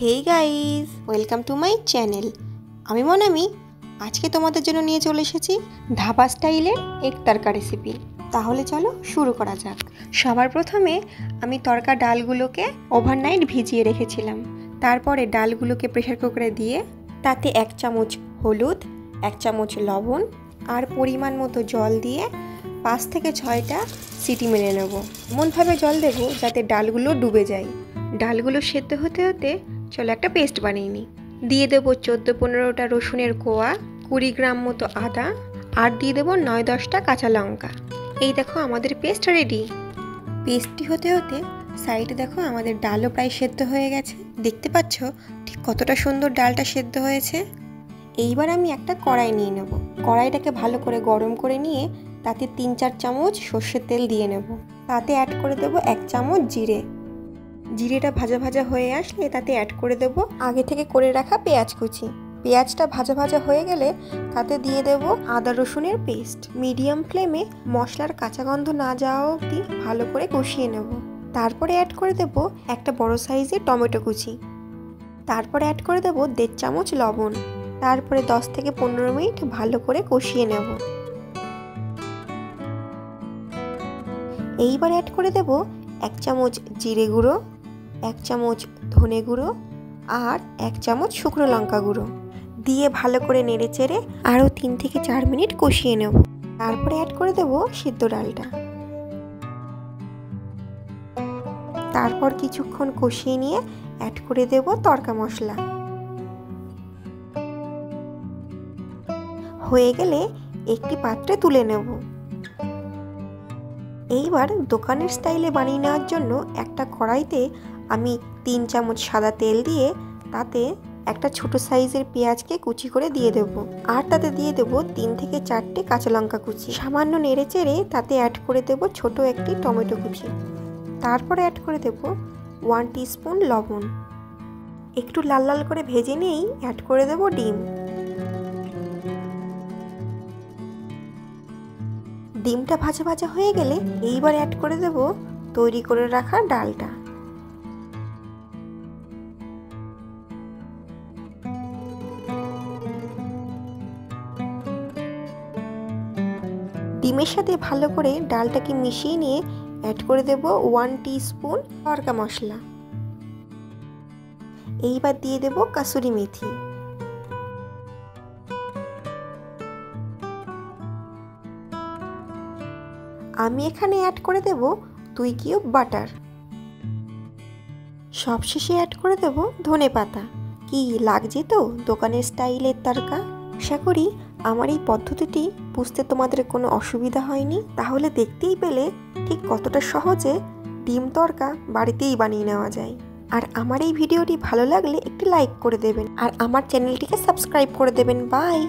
Hey guys, welcome to my channel. আমি মনামি। আজকে তোমাদের জন্য নিয়ে চলে এসেছি ধাবা স্টাইলের এক তরকা রেসিপি। তাহলে চলো শুরু করা যাক। সবার প্রথমে আমি তরকা ডালগুলোকে ওভারনাইট ভিজিয়ে রেখেছিলাম। তারপরে ডালগুলোকে প্রেসার কুকারে দিয়ে তাতে 1 চামচ হলুদ, 1 চামচ লবণ আর পরিমাণ মতো জল দিয়ে 5 থেকে 6টা সিটি মেরে নেব। এমনভাবে জল দেব যাতে ডালগুলো ডুবে যায়। ডালগুলো সেদ্ধ হতে হতে চলো একটা পেস্ট বানিয়ে নিই। দিয়ে দেবো 14-15টা রসুনের কোয়া, 20 গ্রাম মতো আদা আর দিয়ে দেবো 9-10টা কাঁচা লঙ্কা। এই দেখো আমাদের পেস্ট রেডি। পেস্টটি হতে হতে সাইডে দেখো আমাদের ডালও প্রায় সেদ্ধ হয়ে গেছে। দেখতে পাচ্ছ ঠিক কতটা সুন্দর ডালটা সেদ্ধ হয়েছে। এইবার আমি একটা কড়াই নিয়ে নেব। কড়াইটাকে ভালো করে গরম করে নিয়ে তাতে 3-4 চামচ সর্ষের তেল দিয়ে নেব। তাতে অ্যাড করে দেবো 1 চামচ জিরে। জিরেটা ভাজা ভাজা হয়ে আসলে তাতে অ্যাড করে দেব আগে থেকে করে রাখা পেঁয়াজ কুচি। পেঁয়াজটা ভাজা ভাজা হয়ে গেলে তাতে দিয়ে দেব আদা রসুনের পেস্ট। মিডিয়াম ফ্লেমে মশলার কাঁচা গন্ধ না যাওয়া অবধি ভালো করে কষিয়ে নেব। তারপরে অ্যাড করে দেব একটা বড় সাইজের টমেটো কুচি। তারপরে অ্যাড করে দেব 1.5 চামচ লবণ। তারপরে 10 থেকে 15 মিনিট ভালো করে কষিয়ে নেব। এইবার অ্যাড করে দেব 1 চামচ জিরে গুঁড়ো, 1 চামচ ধনে গুঁড়ো আর 1 চামচ শুকনো লঙ্কা গুঁড়ো দিয়ে ভালো করে নেড়ে চেড়ে আরও 3 থেকে 4 মিনিট কষিয়ে নেব। তারপরে অ্যাড করে দেব সিদ্ধ ডালটা। তারপর কিছুক্ষণ কষিয়ে নিয়ে অ্যাড করে দেব তড়কা মশলা। হয়ে গেলে একটি পাত্রে তুলে নেব। এইবার দোকানের স্টাইলে বানিয়ে নেওয়ার জন্য একটা কড়াইতে আমি 3 চামচ সাদা তেল দিয়ে তাতে একটা ছোট সাইজের পেঁয়াজকে কুচি করে দিয়ে দেব। আর তাতে দিয়ে দেব 3 থেকে 4টে কাঁচা লঙ্কা কুচি। সামান্য নেড়ে চেড়ে তাতে অ্যাড করে দেব ছোট একটি টমেটো কুচি। তারপরে অ্যাড করে দেব 1 টিস্পুন লবণ। একটু লাল লাল করে ভেজে নিয়েই অ্যাড করে দেব ডিম। ডিমটা ভাজা ভাজা হয়ে গেলে এইবার অ্যাড করে দেব তৈরি করে রাখা ডালটা। ডিমের সাথে ভালো করে ডালটাকে মিশিয়ে নিয়ে অ্যাড করে দেব 1 টিস্পুন তড়কা মশলা। এইবার দিয়ে দেব কাসুরি মেথি। আমি এখানে অ্যাড করে দেব 2 কিউব বাটার। সবশেষে অ্যাড করে দেব ধনেপাতা। কি লাগছে তো দোকানের স্টাইলের তড়কা? আশা করি আমার এই পদ্ধতিটি বুঝতে তোমাদের কোনো অসুবিধা হয়নি। তাহলে দেখতেই পেলে ঠিক কতটা সহজে ডিম তড়কা বাড়িতেই বানিয়ে নেওয়া যায়। আর আমার এই ভিডিওটি ভালো লাগলে একটি লাইক করে দেবেন আর আমার চ্যানেলটিকে সাবস্ক্রাইব করে দেবেন। বাই।